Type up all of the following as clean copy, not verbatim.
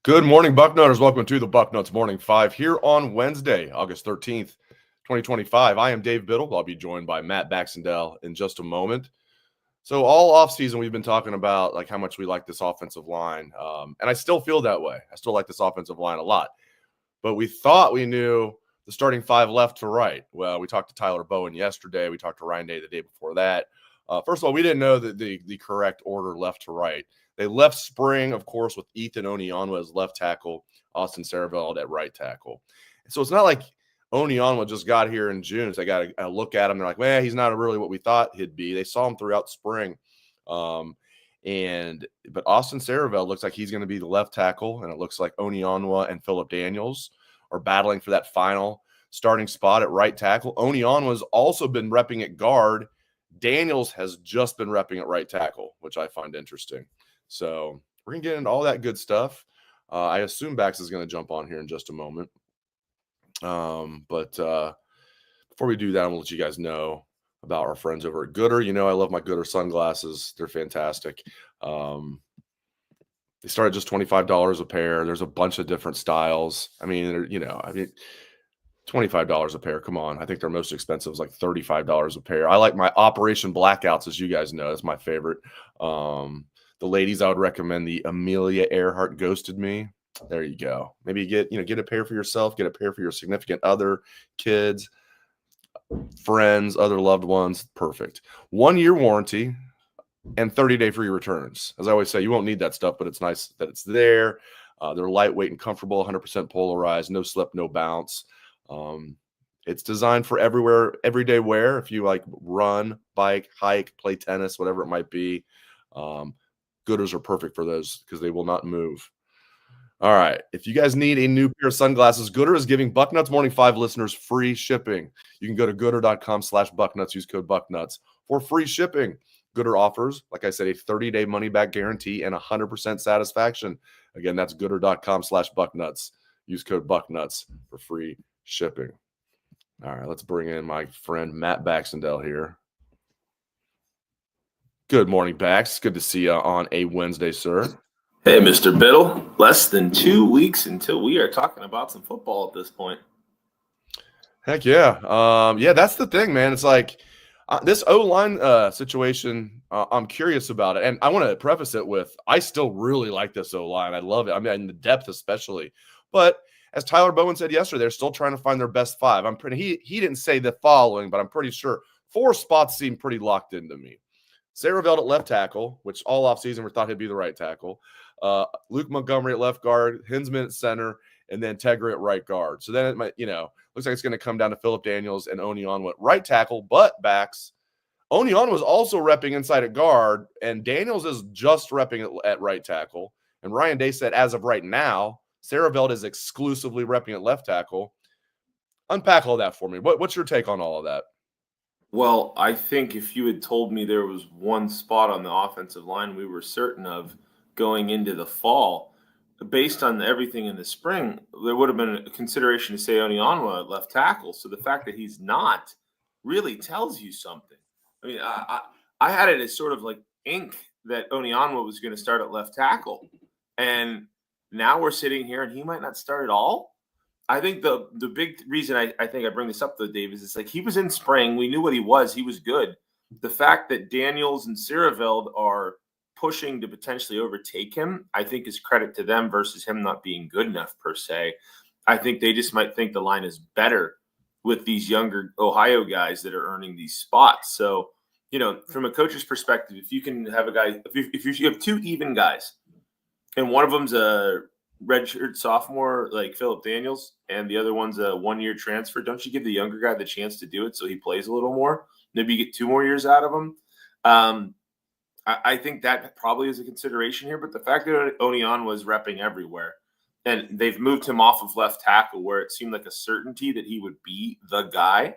Good morning, Bucknutters. Welcome to the Bucknuts Morning Five here on Wednesday, August 13th, 2025. I am Dave Biddle. I'll be joined by Matt Baxendell in just a moment. So all offseason, we've been talking about like how much we like this offensive line. And I still feel that way. I still like this offensive line a lot. But we thought we knew the starting five left to right. Well, we talked to Tyler Bowen yesterday. We talked to Ryan Day the day before that. First of all, we didn't know the correct order left to right. They left spring, of course, with Ethan Onianwa as left tackle, Austin Siereveld at right tackle. So it's not like Onianwa just got here in June. So they got to look at him. They're like, well, he's not really what we thought he'd be. They saw him throughout spring. But Austin Siereveld looks like he's going to be the left tackle, and it looks like Onianwa and Phillip Daniels are battling for that final starting spot at right tackle. Onianwa's also been repping at guard. Daniels has just been repping at right tackle, which I find interesting. So we're going to get into all that good stuff. I assume Bax is going to jump on here in just a moment. But before we do that, I'm going to let you guys know about our friends over at Gooder. You know I love my Gooder sunglasses. They're fantastic. They start at just $25 a pair. There's a bunch of different styles. $25 a pair. Come on. I think their most expensive is like $35 a pair. I like my Operation Blackouts, as you guys know. That's my favorite. The ladies, I would recommend the Amelia Earhart Ghosted Me. There you go. Maybe get a pair for yourself, get a pair for your significant other, kids, friends, other loved ones. Perfect. 1-year warranty and 30-day free returns. As I always say, you won't need that stuff, but it's nice that it's there. They're lightweight and comfortable, 100% polarized, no slip, no bounce. It's designed for everyday wear. If you like run, bike, hike, play tennis, whatever it might be, Gooders are perfect for those because they will not move. All right. If you guys need a new pair of sunglasses, Gooder is giving Bucknuts Morning 5 listeners free shipping. You can go to gooder.com/Bucknuts, use code Bucknuts for free shipping. Gooder offers, like I said, a 30-day money-back guarantee and 100% satisfaction. Again, that's gooder.com/Bucknuts. Use code Bucknuts for free shipping. All right, let's bring in my friend Matt Baxendell here. Good morning, Bax. Good to see you on a Wednesday, sir. Hey, Mr. Biddle. Less than 2 weeks until we are talking about some football at this point. Heck yeah. That's the thing, man. It's like this O-line situation, I'm curious about it. And I want to preface it with, I still really like this O-line. I love it. I mean, the depth especially. But as Tyler Bowen said yesterday, they're still trying to find their best five. He didn't say the following, but I'm pretty sure 4 spots seem pretty locked into me. Siereveld at left tackle, which all offseason we thought he'd be the right tackle. Luke Montgomery at left guard, Hinsman at center, and then Tegra at right guard. So then it might, looks like it's going to come down to Phillip Daniels and Onianwa at right tackle, but Bax. Onianwa was also repping inside at guard, and Daniels is just repping at right tackle. And Ryan Day said, as of right now, Siereveld is exclusively repping at left tackle. Unpack all that for me. What's your take on all of that? Well, I think if you had told me there was one spot on the offensive line we were certain of going into the fall, based on everything in the spring, there would have been a consideration to say Onianwa at left tackle. So the fact that he's not really tells you something. I mean, I had it as sort of like ink that Onianwa was going to start at left tackle. And now we're sitting here and he might not start at all. I think the big reason I think I bring this up, though, Dave, is it's like he was in spring. We knew what he was. He was good. The fact that Daniels and Siereveld are pushing to potentially overtake him, I think is credit to them versus him not being good enough per se. I think they just might think the line is better with these younger Ohio guys that are earning these spots. So, from a coach's perspective, if you can have a guy, if you have 2 even guys and one of them's a redshirt sophomore like Phillip Daniels and the other one's a 1-year transfer, don't you give the younger guy the chance to do it so he plays a little more? Maybe you get 2 more years out of him. I think that probably is a consideration here, but the fact that Onianwa was repping everywhere and they've moved him off of left tackle where it seemed like a certainty that he would be the guy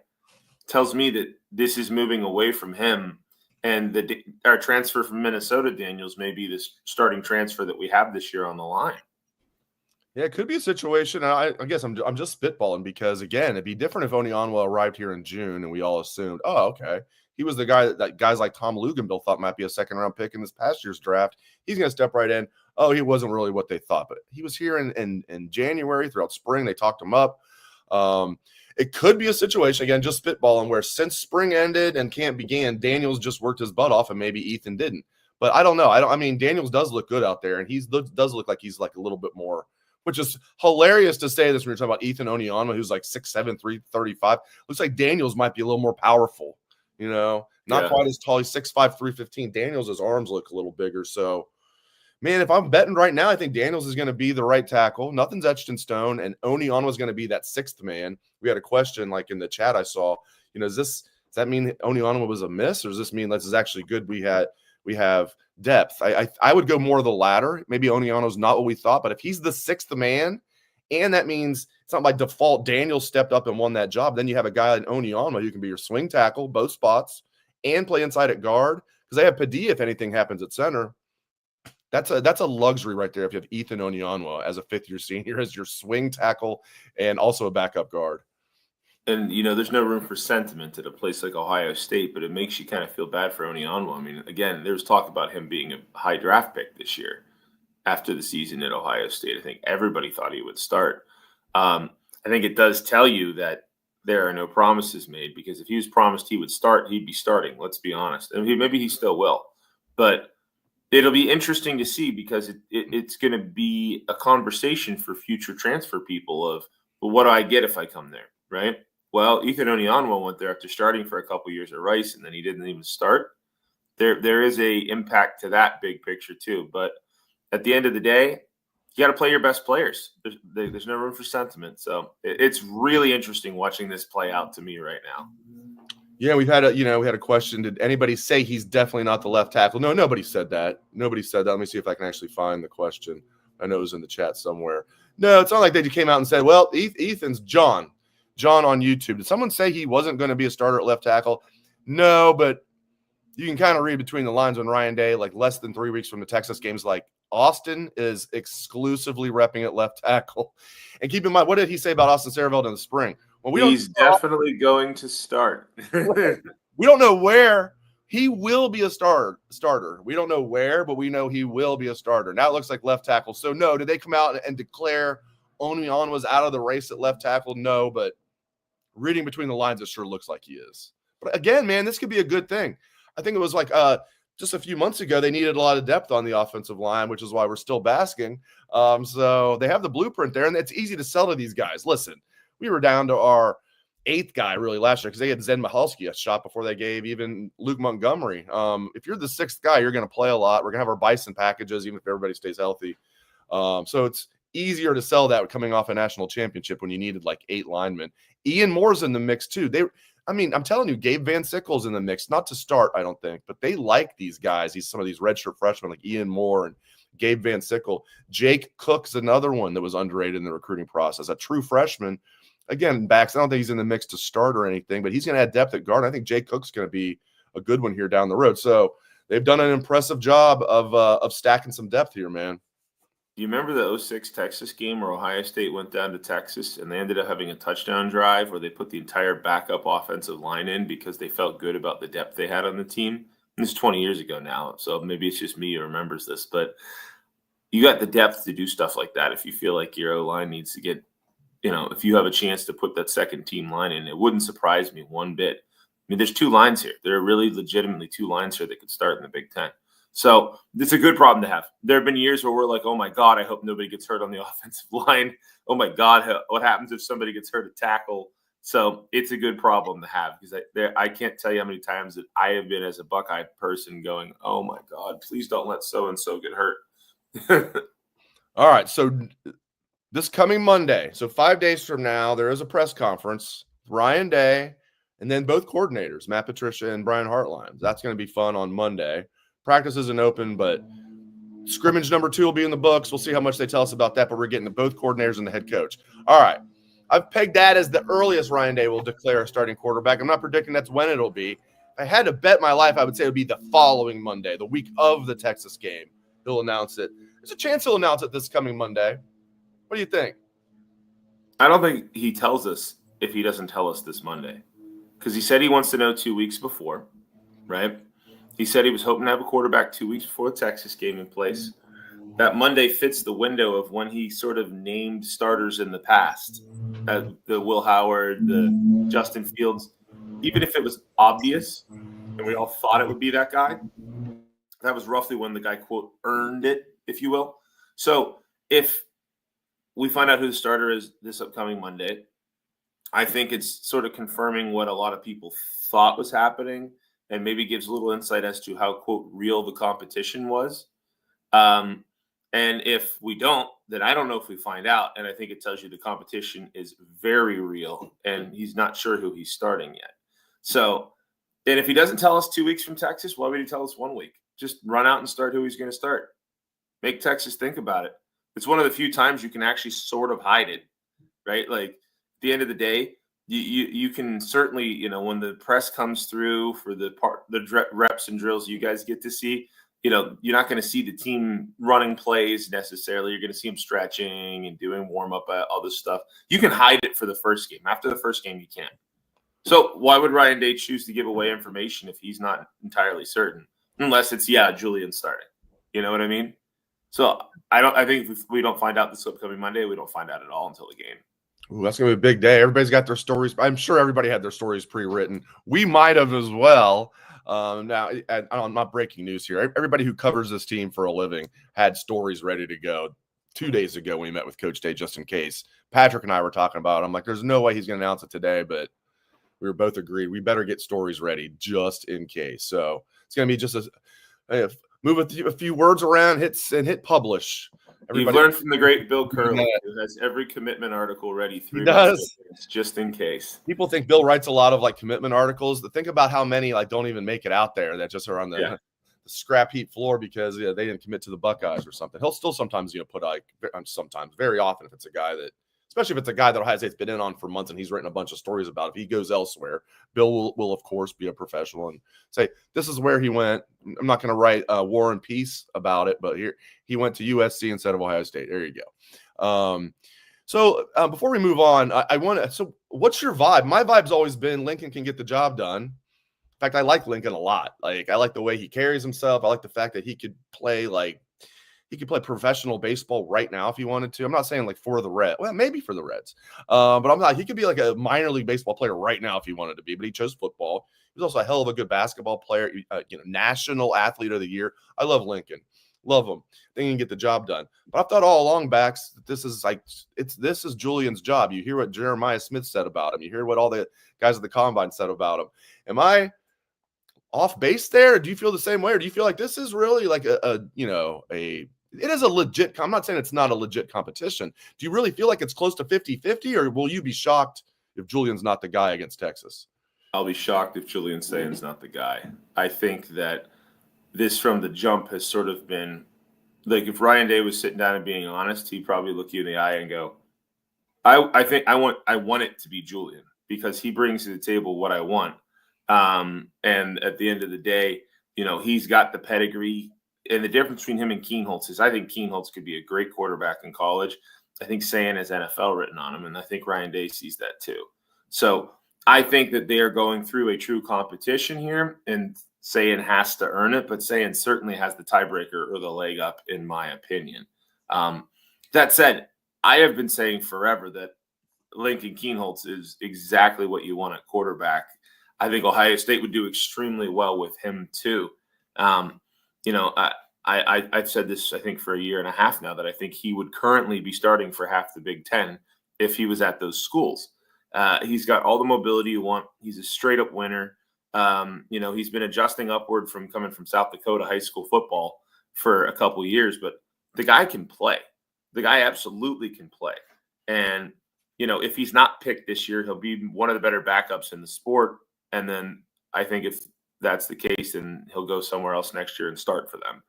tells me that this is moving away from him. And our transfer from Minnesota, Daniels, may be this starting transfer that we have this year on the line. Yeah, it could be a situation. I guess I'm just spitballing because, again, it'd be different if Onianwa arrived here in June and we all assumed, oh, okay, he was the guy that guys like Tom Luganbill thought might be a second-round pick in this past year's draft. He's going to step right in. oh, he wasn't really what they thought. But he was here in January, throughout spring. They talked him up. It could be a situation, again, just spitballing, where since spring ended and camp began, Daniels just worked his butt off and maybe Ethan didn't. But I don't know. I mean, Daniels does look good out there, and he does look like he's like a little bit more, which is hilarious to say this when you're talking about Ethan Onianwa, who's like 6'7", 335. Looks like Daniels might be a little more powerful, not quite as tall. He's 6'5", 315. Daniels, his arms look a little bigger. So, man, if I'm betting right now, I think Daniels is going to be the right tackle. Nothing's etched in stone, and Onianwa is going to be that sixth man. We had a question like in the chat I saw. Does that mean Onianwa was a miss, or does this mean this is actually good? We have depth. I would go more of the latter. Maybe Onianwa's not what we thought, but if he's the sixth man, and that means it's not by default Daniels stepped up and won that job, then you have a guy like Onianwa who can be your swing tackle, both spots, and play inside at guard, because they have Padilla if anything happens at center. That's a luxury right there if you have Ethan Onianwa as a fifth-year senior as your swing tackle and also a backup guard. And, there's no room for sentiment at a place like Ohio State, but it makes you kind of feel bad for Onianwa. I mean, again, there's talk about him being a high draft pick this year after the season at Ohio State. I think everybody thought he would start. I think it does tell you that there are no promises made, because if he was promised he would start, he'd be starting. Let's be honest. I mean, maybe he still will. But it'll be interesting to see, because it's going to be a conversation for future transfer people of, well, what do I get if I come there, right? Well, Ethan Onianwa went there after starting for a couple years at Rice, and then he didn't even start. There is a impact to that big picture too. But at the end of the day, you got to play your best players. There's no room for sentiment. So it's really interesting watching this play out to me right now. Yeah, we had a question. Did anybody say he's definitely not the left tackle? No, nobody said that. Nobody said that. Let me see if I can actually find the question. I know it was in the chat somewhere. No, it's not like they came out and said, well, Ethan's John on YouTube. Did someone say he wasn't going to be a starter at left tackle? No, but you can kind of read between the lines on Ryan Day, like less than 3 weeks from the Texas games, like Austin is exclusively repping at left tackle. And keep in mind, what did he say about Austin Siereveld in the spring? Well, he's definitely going to start. We don't know where. He will be a starter. We don't know where, but we know he will be a starter. Now it looks like left tackle. So, no, did they come out and declare Onianwa was out of the race at left tackle? No, but reading between the lines, it sure looks like he is. But again, man, this could be a good thing. I think it was like just a few months ago, they needed a lot of depth on the offensive line, which is why we're still basking. So they have the blueprint there, and it's easy to sell to these guys. Listen, we were down to our eighth guy really last year because they had Zen Michalski a shot before they gave even Luke Montgomery. If you're the sixth guy, you're going to play a lot. We're going to have our Bison packages, even if everybody stays healthy. So it's easier to sell that coming off a national championship when you needed like 8 linemen. Ian Moore's in the mix too. I'm telling you, Gabe Van Sickle's in the mix, not to start, I don't think, but they like these guys. Some of these redshirt freshmen like Ian Moore and Gabe Van Sickle. Jake Cook's another one that was underrated in the recruiting process, a true freshman. Again, I don't think he's in the mix to start or anything, but he's going to add depth at guard. I think Jake Cook's going to be a good one here down the road. So they've done an impressive job of stacking some depth here, man. Do you remember the 06 Texas game where Ohio State went down to Texas and they ended up having a touchdown drive where they put the entire backup offensive line in because they felt good about the depth they had on the team? And this is 20 years ago now, so maybe it's just me who remembers this. But you got the depth to do stuff like that if you feel like your O-line needs to get, if you have a chance to put that second team line in. It wouldn't surprise me one bit. I mean, there's 2 lines here. There are really legitimately 2 lines here that could start in the Big Ten. So it's a good problem to have. There have been years where we're like, oh, my God, I hope nobody gets hurt on the offensive line. Oh, my God, what happens if somebody gets hurt at tackle? So it's a good problem to have because I can't tell you how many times that I have been as a Buckeye person going, oh, my God, please don't let so-and-so get hurt. All right, so this coming Monday, so 5 days from now, there is a press conference, Ryan Day, and then both coordinators, Matt Patricia and Brian Hartline. That's going to be fun on Monday. Practice isn't open, but scrimmage number 2 will be in the books. We'll see how much they tell us about that, but we're getting both coordinators and the head coach. All right. I've pegged that as the earliest Ryan Day will declare a starting quarterback. I'm not predicting that's when it'll be. If I had to bet my life, I would say it would be the following Monday, the week of the Texas game. He'll announce it. There's a chance he'll announce it this coming Monday. What do you think? I don't think he tells us if he doesn't tell us this Monday because he said he wants to know 2 weeks before, right? He said he was hoping to have a quarterback 2 weeks before the Texas game in place. that Monday fits the window of when he sort of named starters in the past. The Will Howard, the Justin Fields, even if it was obvious and we all thought it would be that guy, that was roughly when the guy, quote, earned it, if you will. So if we find out who the starter is this upcoming Monday, I think it's sort of confirming what a lot of people thought was happening and maybe gives a little insight as to how, quote, real the competition was. And if we don't, then I don't know if we find out. And I think it tells you the competition is very real and he's not sure who he's starting yet. So, and if he doesn't tell us 2 weeks from Texas, why would he tell us 1 week? Just run out and start who he's going to start. Make Texas think about it. It's one of the few times you can actually sort of hide it, right? Like at the end of the day, you can certainly, you know, when the press comes through for the reps and drills you guys get to see, you know, you're not going to see the team running plays necessarily. You're going to see them stretching and doing warm up, all this stuff. You can hide it for the first game. After the first game, you can't. So why would Ryan Day choose to give away information if he's not entirely certain? Unless it's, Julian starting. You know what I mean? So I think if we don't find out this upcoming Monday, we don't find out at all until the game. Ooh, that's going to be a big day. Everybody's got their stories. I'm sure everybody had their stories pre-written. We might have as well. Now, I'm not breaking news here. Everybody who covers this team for a living had stories ready to go 2 days ago when we met with Coach Day, just in case. Patrick and I were talking about it. I'm like, there's no way he's going to announce it today, but we were both agreed we better get stories ready just in case. So it's going to be just move a few words around, hit publish. You've learned from the great Bill Curley, who has every commitment article ready 3 months just in case. People think Bill writes a lot of like commitment articles. Think about how many like don't even make it out there that just are on the scrap heap floor because they didn't commit to the Buckeyes or something. He'll still sometimes put like sometimes very often if it's a guy that, especially if it's a guy that Ohio State's been in on for months and he's written a bunch of stories about. If he goes elsewhere, Bill will of course be a professional and say, this is where he went. I'm not going to write War and Peace about it, but here he went to USC instead of Ohio State. There you go. So before we move on, so what's your vibe? My vibe's always been Lincoln can get the job done. In fact, I like Lincoln a lot. Like, I like the way he carries himself. I like the fact that he could play professional baseball right now if he wanted to. I'm not saying like for the Reds. Well, maybe for the Reds. But I'm not. He could be like a minor league baseball player right now if he wanted to be. But he chose football. He was also a hell of a good basketball player. National Athlete of the Year. I love Lincoln. Love him. They can get the job done. But I've thought all along, Bax, that this is Julian's job. You hear what Jeremiah Smith said about him. You hear what all the guys at the combine said about him. Am I off base there? Do you feel the same way? Or do you feel like this is really like it is a legit, I'm not saying it's not a legit competition. Do you really feel like it's close to 50-50, or will you be shocked if Julian's not the guy against Texas? I'll be shocked if Julian Sayen's not the guy. I think that this from the jump has sort of been like, if Ryan Day was sitting down and being honest, he'd probably look you in the eye and go, I think I want it to be Julian because he brings to the table what I want. And at the end of the day, he's got the pedigree. And the difference between him and Keenholz is I think Keenholz could be a great quarterback in college. I think Sayen has NFL written on him, and I think Ryan Day sees that too. So I think that they are going through a true competition here, and Sayen has to earn it, but Sayen certainly has the tiebreaker or the leg up, in my opinion. That said, I have been saying forever that Lincoln Keenholz is exactly what you want at quarterback. I think Ohio State would do extremely well with him too. I've said this, I think, for a year and a half now, that I think he would currently be starting for half the Big Ten if he was at those schools. He's got all the mobility you want. He's a straight up winner. He's been adjusting upward from coming from South Dakota high school football for a couple of years, but the guy can play. The guy absolutely can play. And, if he's not picked this year, he'll be one of the better backups in the sport. And then I think if that's the case, then he'll go somewhere else next year and start for them,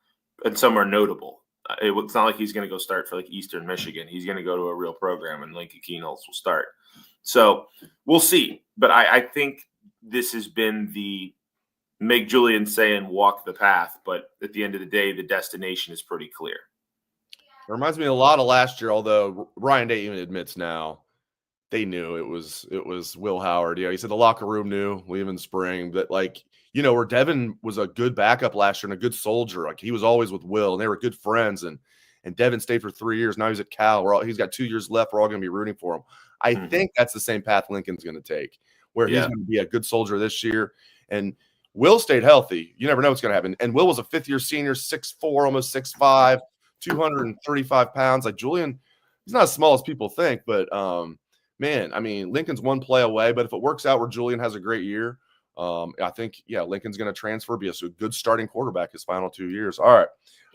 and somewhere notable. It's not like he's going to go start for like Eastern Michigan. He's going to go to a real program, and Lincoln Keenholz will start. So we'll see. But I think this has been the make Julian Sayen walk the path. But at the end of the day, the destination is pretty clear. It reminds me a lot of last year, although Ryan Day even admits now they knew it was Will Howard. He said the locker room knew leaving spring that, where Devin was a good backup last year and a good soldier. Like, he was always with Will, and they were good friends. And and Devin stayed for 3 years. Now he's at Cal. He's got 2 years left. We're all going to be rooting for him. I think that's the same path Lincoln's going to take, where he's going to be a good soldier this year. And Will stayed healthy. You never know what's going to happen. And Will was a fifth-year senior, 6'4", almost 6'5", 235 pounds. Like Julian, he's not as small as people think, but man, I mean, Lincoln's one play away. But if it works out where Julian has a great year, I think, Lincoln's going to transfer, be a good starting quarterback his final 2 years. All right.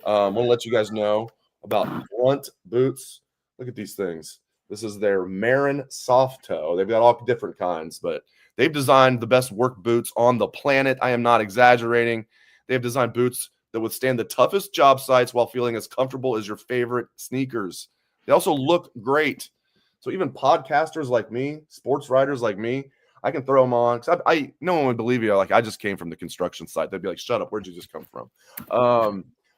I want to let you guys know about Brunt boots. Look at these things. This is their Marin soft toe. They've got all different kinds, but they've designed the best work boots on the planet. I am not exaggerating. They've designed boots that withstand the toughest job sites while feeling as comfortable as your favorite sneakers. They also look great. So even podcasters like me, sports writers like me, I can throw them on. Because no one would believe you. Like, I just came from the construction site. They'd be like, shut up. Where'd you just come from?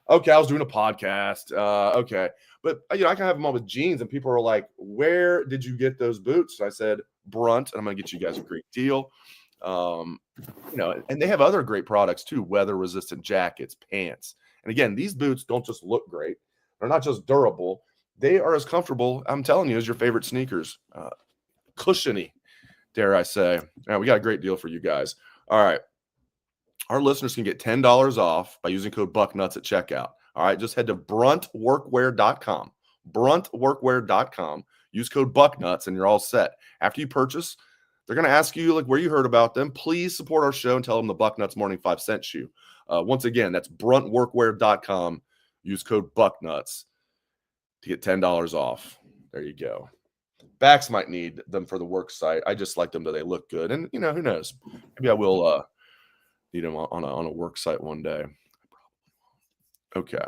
Okay, I was doing a podcast. Okay. But, I can have them on with jeans, and people are like, where did you get those boots? I said, Brunt, and I'm going to get you guys a great deal. And they have other great products too, weather-resistant jackets, pants. And again, these boots don't just look great. They're not just durable. They are as comfortable, I'm telling you, as your favorite sneakers. Cushiony, dare I say. All right, we got a great deal for you guys. All right. Our listeners can get $10 off by using code Bucknuts at checkout. All right, just head to bruntworkwear.com. Bruntworkwear.com. Use code Bucknuts, and you're all set. After you purchase, they're going to ask you like where you heard about them. Please support our show and tell them the Bucknuts Morning 5 sent you. Once again, that's bruntworkwear.com. Use code Bucknuts to get $10 off. There you go. Backs might need them for the work site. I just like them that they look good. And, who knows? Maybe I will need them on a work site one day. Okay.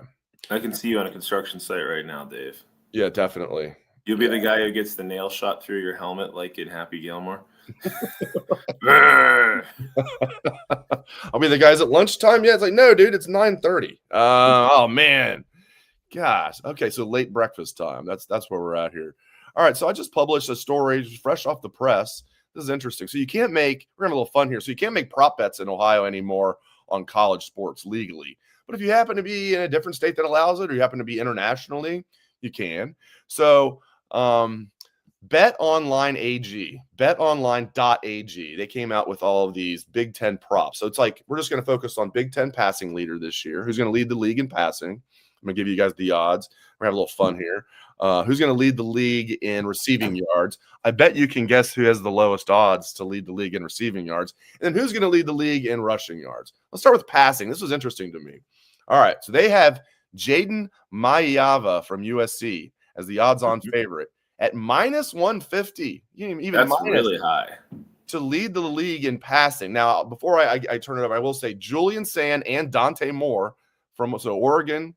I can see you on a construction site right now, Dave. Yeah, definitely. You'll be the guy who gets the nail shot through your helmet like in Happy Gilmore. I'll be the guys at lunchtime. Yeah, it's like, no, dude, it's 9:30. Oh, man. Gosh. Okay, so late breakfast time. That's where we're at here. All right, so I just published a story fresh off the press. This is interesting. So we're going to have a little fun here. So you can't make prop bets in Ohio anymore on college sports legally. But if you happen to be in a different state that allows it, or you happen to be internationally, you can. So betonline.ag, they came out with all of these Big Ten props. So it's like, we're just going to focus on Big Ten passing leader this year. Who's going to lead the league in passing? I'm going to give you guys the odds. We're going to have a little fun here. Who's going to lead the league in receiving yards? I bet you can guess who has the lowest odds to lead the league in receiving yards. And then who's going to lead the league in rushing yards? Let's start with passing. This was interesting to me. All right, so they have Jaden Onianwa from USC as the odds-on favorite at minus 150. That's really high to lead the league in passing. Now, before I turn it over, I will say Julian Sand and Dante Moore from Oregon.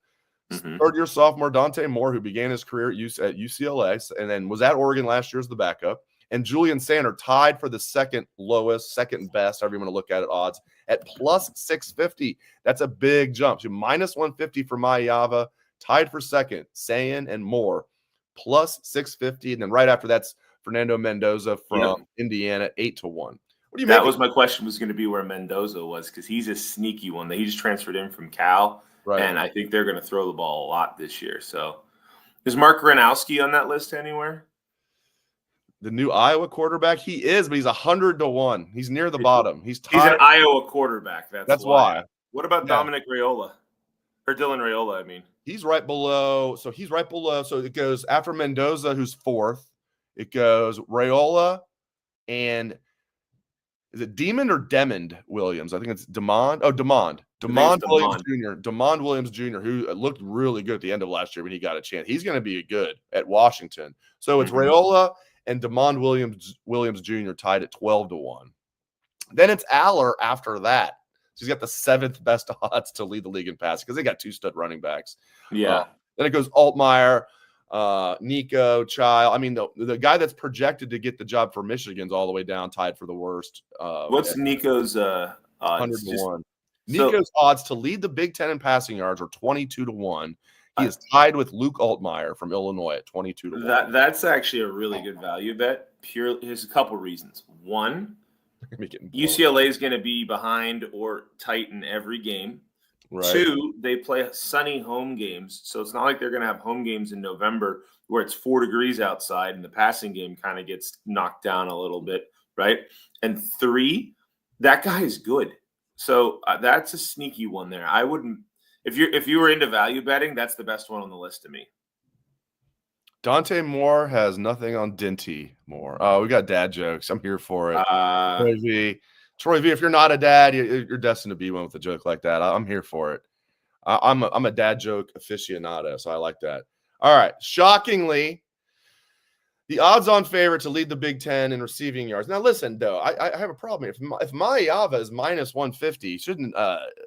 Third-year sophomore Dante Moore, who began his career at UCLA and then was at Oregon last year as the backup, and Julian Sand are tied for the second lowest, second best, however you want to look at it, odds at plus 650. That's a big jump. So minus 150 for Onianwa, tied for second, Sand and Moore, plus 650. And then right after that's Fernando Mendoza from Indiana, 8-1. What do you That was my question, was going to be where Mendoza was, because he's a sneaky one. He just transferred in from Cal. Right. And I think they're going to throw the ball a lot this year. So is Mark Gronowski on that list anywhere? The new Iowa quarterback? He is, but he's 100-1. He's near the bottom. He's an Iowa quarterback. That's why. What about Dominic Raiola? Or Dylan Raiola, I mean. He's right below. So it goes after Mendoza, who's fourth. It goes Raiola and is it Demond or Demond Williams? I think it's Demond. Oh, Demond. Demond Williams Jr. Demond Williams Jr., who looked really good at the end of last year when he got a chance. He's going to be good at Washington. So it's Raiola and Demond Williams Jr. tied at 12-1. Then it's Aller after that. So he's got the seventh best odds to lead the league in passing because they got two stud running backs. Yeah. Then it goes Altmaier, Nico, Child. I mean, the guy that's projected to get the job for Michigan's all the way down, tied for the worst. What's Nico's 100-1? Nico's odds to lead the Big Ten in passing yards are 22-1. He is tied with Luke Altmaier from Illinois at 22-1. That's actually a really good value bet. Here's a couple reasons. One, UCLA is going to be behind or tight in every game. Right. 2, they play sunny home games. So it's not like they're going to have home games in November where it's 4 degrees outside and the passing game kind of gets knocked down a little bit, right? And 3, that guy is good. So that's a sneaky one there. I wouldn't – if you were into value betting, that's the best one on the list to me. Dante Moore has nothing on Dinty Moore. Oh, we got dad jokes. I'm here for it. Troy V, if you're not a dad, you're destined to be one with a joke like that. I'm here for it. I'm a dad joke aficionado, so I like that. All right. Shockingly, the odds-on favorite to lead the Big Ten in receiving yards. Now, listen, though, I have a problem here. If Onianwa is minus 150, shouldn't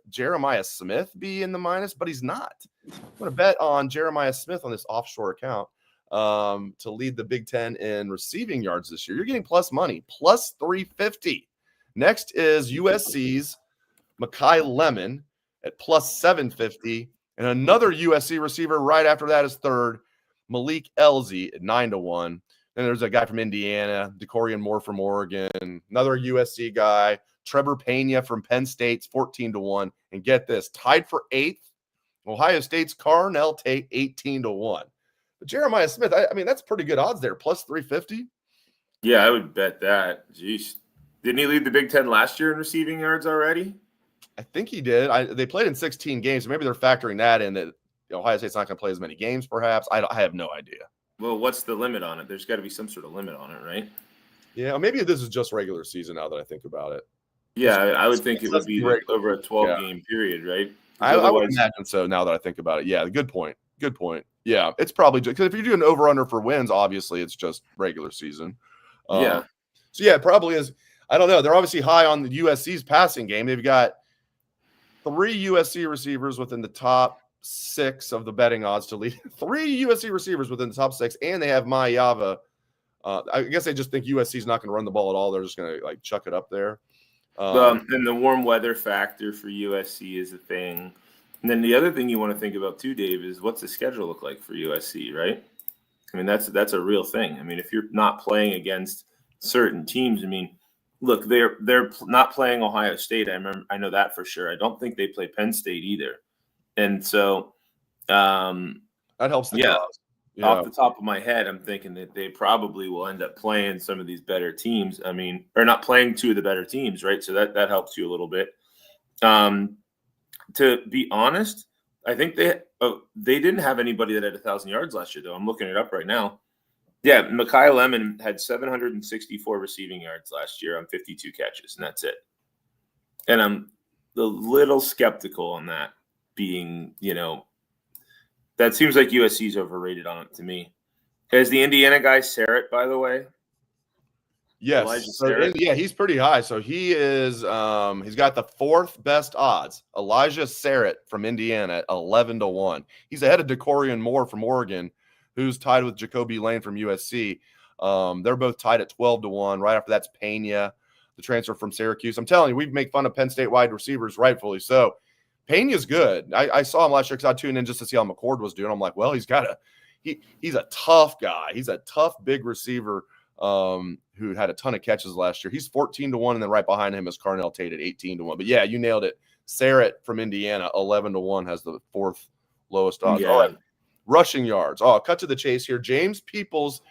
Jeremiah Smith be in the minus? But he's not. I'm going to bet on Jeremiah Smith on this offshore account to lead the Big Ten in receiving yards this year. You're getting plus money, plus 350. Next is USC's Mekhi Lemon at plus 750. And another USC receiver right after that is third, Malik Elzy at 9-1. Then there's a guy from Indiana, DeCorian Moore from Oregon, another USC guy, Trevor Pena from Penn State's 14-1. And get this, tied for 8th, Ohio State's Carnell Tate 18-1. But Jeremiah Smith, I mean, that's pretty good odds there, plus 350. Yeah, I would bet that. Jeez. Didn't he lead the Big Ten last year in receiving yards already? I think he did. They played in 16 games. So maybe they're factoring that in, that Ohio State's not going to play as many games, perhaps. I have no idea. Well, what's the limit on it? There's got to be some sort of limit on it, right? Yeah, maybe this is just regular season now that I think about it. Yeah, I would think it would be like over a 12-game period, right? I would imagine so now that I think about it. Yeah, good point. Good point. Yeah, it's probably just because if you're doing over-under for wins, obviously it's just regular season. Yeah. So, yeah, it probably is. I don't know. They're obviously high on the USC's passing game. They've got 3 USC receivers within the top 6 of the betting odds to lead. 3 USC receivers within the top 6, and they have Onianwa. I guess they just think USC's not going to run the ball at all. They're just going to like chuck it up there. And the warm weather factor for USC is a thing. And then the other thing you want to think about too, Dave, is what's the schedule look like for USC, right? I mean, that's a real thing. I mean, if you're not playing against certain teams, I mean, look, they're not playing Ohio State. I know that for sure. I don't think they play Penn State either. And so that helps the cause. Yeah. Off the top of my head, I'm thinking that they probably will end up playing some of these better teams. I mean, or not playing 2 of the better teams, right? So that helps you a little bit. To be honest, I think they didn't have anybody that had 1,000 yards last year, though. I'm looking it up right now. Yeah, Mekhi Lemon had 764 receiving yards last year on 52 catches, and that's it. And I'm a little skeptical on that being, that seems like USC's overrated on it to me. Has the Indiana guy Sarrett, by the way? Yes. Yeah, he's pretty high. So he is he's got the 4th best odds. Elijah Sarrett from Indiana at 11-1. He's ahead of DeCorian Moore from Oregon, who's tied with Jacoby Lane from USC. They're both tied at 12-1. Right after that's Pena, the transfer from Syracuse. I'm telling you, we make fun of Penn State wide receivers, rightfully so. Pena's good. I saw him last year because I tuned in just to see how McCord was doing. I'm like, well, he's a tough guy. He's a tough, big receiver who had a ton of catches last year. He's 14-1, and then right behind him is Carnell Tate at 18-1. But, yeah, you nailed it. Sarrett from Indiana, 11-1, has the 4th lowest odds. Yeah. All right. Rushing yards. Oh, cut to the chase here. James Peoples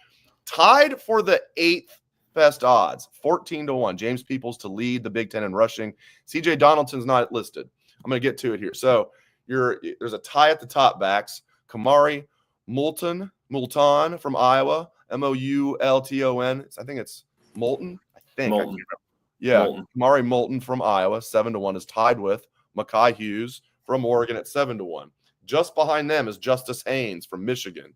tied for the 8th best odds, 14-1. James Peoples to lead the Big Ten in rushing. CJ Donaldson's not listed. I'm going to get to it here. So there's a tie at the top backs. Kamari Moulton from Iowa, Moulton. I think it's Moulton. Moulton. Moulton. Kamari Moulton from Iowa, 7-1, is tied with Mekhi Hughes from Oregon at 7-1. Just behind them is Justice Haynes from Michigan,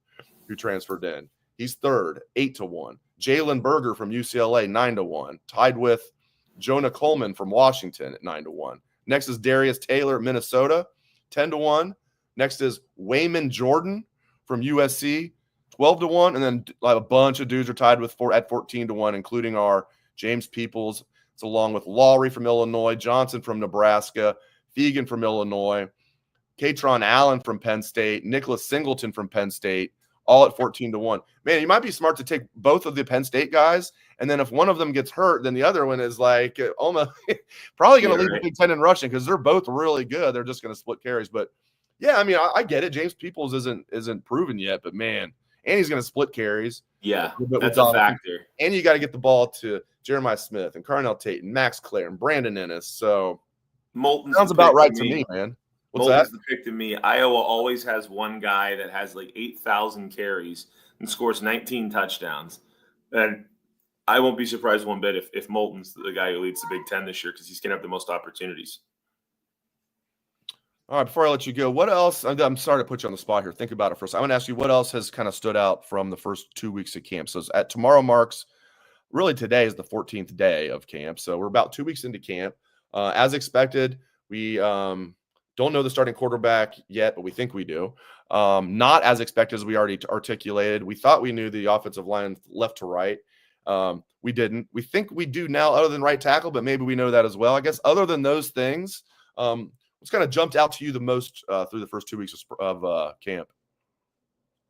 who transferred in. He's 3rd, 8-1. Jalen Berger from UCLA, 9-1, tied with Jonah Coleman from Washington at 9-1. Next is Darius Taylor, Minnesota, 10-1. Next is Wayman Jordan from USC, 12-1. And then a bunch of dudes are tied with at 14-1, including our James Peoples. It's along with Lowry from Illinois, Johnson from Nebraska, Fegan from Illinois, Katron Allen from Penn State, Nicholas Singleton from Penn State, all at 14-1. Man, you might be smart to take both of the Penn State guys, and then if one of them gets hurt, then the other one is like almost probably going to lead the Big Ten in rushing because they're both really good. They're just going to split carries. But, yeah, I mean, I get it. James Peoples isn't proven yet, but, man, and he's going to split carries. Yeah, that's a factor. And you got to get the ball to Jeremiah Smith and Carnell Tate and Max Clare and Brandon Ennis. So Moulton's sounds about right to me, man. Moulton's the pick to me. Iowa always has one guy that has like 8,000 carries and scores 19 touchdowns. And I won't be surprised one bit if Moulton's the guy who leads the Big Ten this year because he's going to have the most opportunities. All right, before I let you go, what else? I'm sorry to put you on the spot here. Think about it first. I want to ask you what else has kind of stood out from the first 2 weeks of camp. So at tomorrow marks, really today is the 14th day of camp. So we're about 2 weeks into camp. As expected, we don't know the starting quarterback yet, but we think we do. Not as expected as we already articulated. We thought we knew the offensive line left to right. We didn't. We think we do now other than right tackle, but maybe we know that as well. I guess other than those things, what's kind of jumped out to you the most through the first 2 weeks of camp?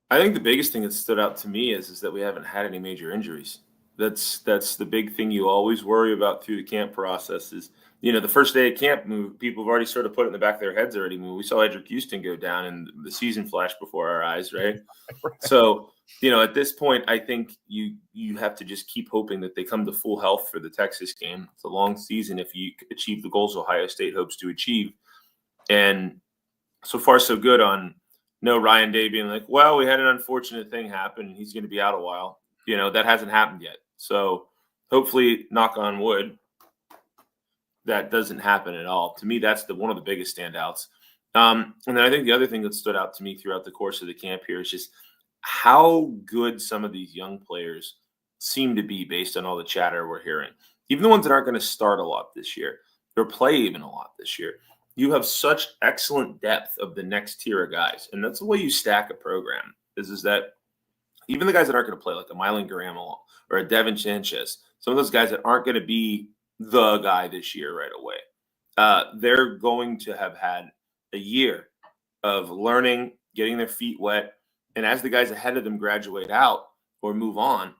I think the biggest thing that stood out to me is that we haven't had any major injuries. That's the big thing you always worry about through the camp process is, the first day of camp, people have already sort of put it in the back of their heads already. We saw Edric Houston go down and the season flashed before our eyes, right? So, at this point, I think you have to just keep hoping that they come to full health for the Texas game. It's a long season if you achieve the goals Ohio State hopes to achieve. And so far, so good on Ryan Day being like, well, we had an unfortunate thing happen and he's going to be out a while. That hasn't happened yet. So hopefully, knock on wood, that doesn't happen at all. To me, that's one of the biggest standouts. And then I think the other thing that stood out to me throughout the course of the camp here is just how good some of these young players seem to be based on all the chatter we're hearing. Even the ones that aren't going to start a lot this year or play even a lot this year. You have such excellent depth of the next tier of guys. And that's the way you stack a program is that even the guys that aren't going to play, like a Mylan Graham or a Devin Sanchez, some of those guys that aren't going to be the guy this year right away, they're going to have had a year of learning, getting their feet wet. And as the guys ahead of them graduate out or move on,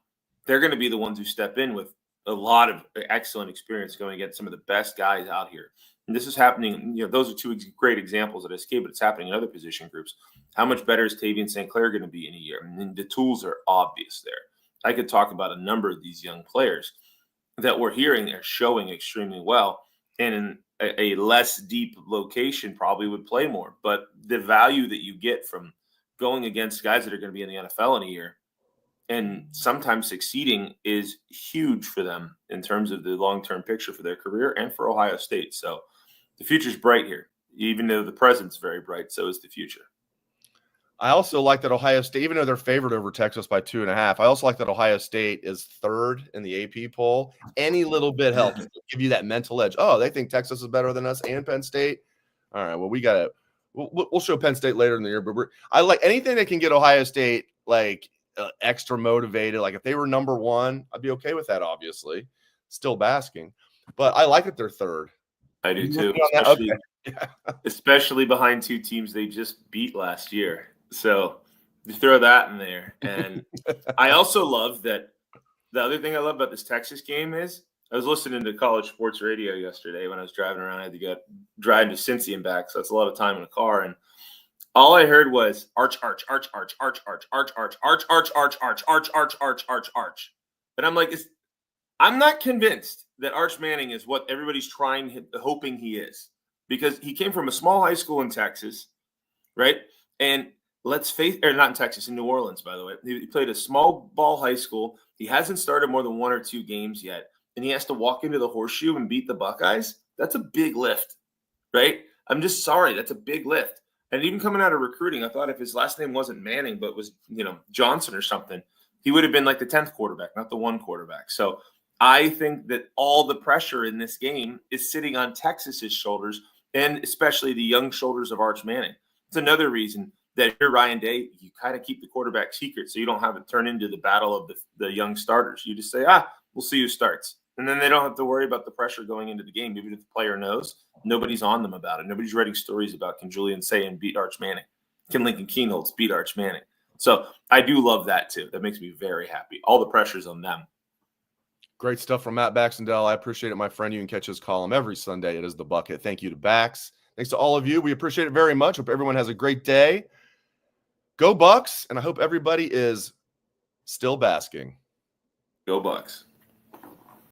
they're going to be the ones who step in with a lot of excellent experience going against some of the best guys out here. And this is happening, those are two great examples at SK, but it's happening in other position groups. How much better is Tavian St. Clair going to be in a year? And the tools are obvious there. I could talk about a number of these young players that we're hearing are showing extremely well. And in a less deep location probably would play more. But the value that you get from going against guys that are going to be in the NFL in a year and sometimes succeeding is huge for them in terms of the long-term picture for their career and for Ohio State. So the future's bright here. Even though the present's very bright, so is the future. I also like that Ohio State, even though they're favored over Texas by 2.5, I also like that Ohio State is third in the AP poll. Any little bit helps give you that mental edge. Oh, they think Texas is better than us and Penn State. All right, well, we'll show Penn State later in the year, but I like anything that can get Ohio State extra motivated. Like if they were number one, I'd be okay with that. Obviously, still basking, but I like that they're third. I do too, especially behind two teams they just beat last year. So you throw that in there. And I also love that the other thing I love about this Texas game is I was listening to college sports radio yesterday when I was driving around. I had to drive to Cincy and back. So that's a lot of time in a car. And all I heard was arch. And I'm like, I'm not convinced that Arch Manning is what everybody's hoping he is, because he came from a small high school in Texas, right? And let's face, or not in Texas, in New Orleans, by the way. He played a small ball high school. He hasn't started more than 1 or 2 games yet, and he has to walk into the Horseshoe and beat the Buckeyes. That's a big lift, right? I'm just sorry. That's a big lift. And even coming out of recruiting, I thought if his last name wasn't Manning, but was, Johnson or something, he would have been like the 10th quarterback, not the 1 quarterback. So I think that all the pressure in this game is sitting on Texas's shoulders, and especially the young shoulders of Arch Manning. It's another reason that you're Ryan Day, you kind of keep the quarterback secret so you don't have it turn into the battle of the young starters. You just say, we'll see who starts. And then they don't have to worry about the pressure going into the game. Even if the player knows, nobody's on them about it. Nobody's writing stories about can Julian Sayin beat Arch Manning? Can Lincoln Kienholz beat Arch Manning? So I do love that too. That makes me very happy. All the pressure's on them. Great stuff from Matt Baxendell. I appreciate it, my friend. You can catch his column every Sunday. It is The Bucket. Thank you to Bax. Thanks to all of you. We appreciate it very much. Hope everyone has a great day. Go Bucks, and I hope everybody is still basking. Go Bucks.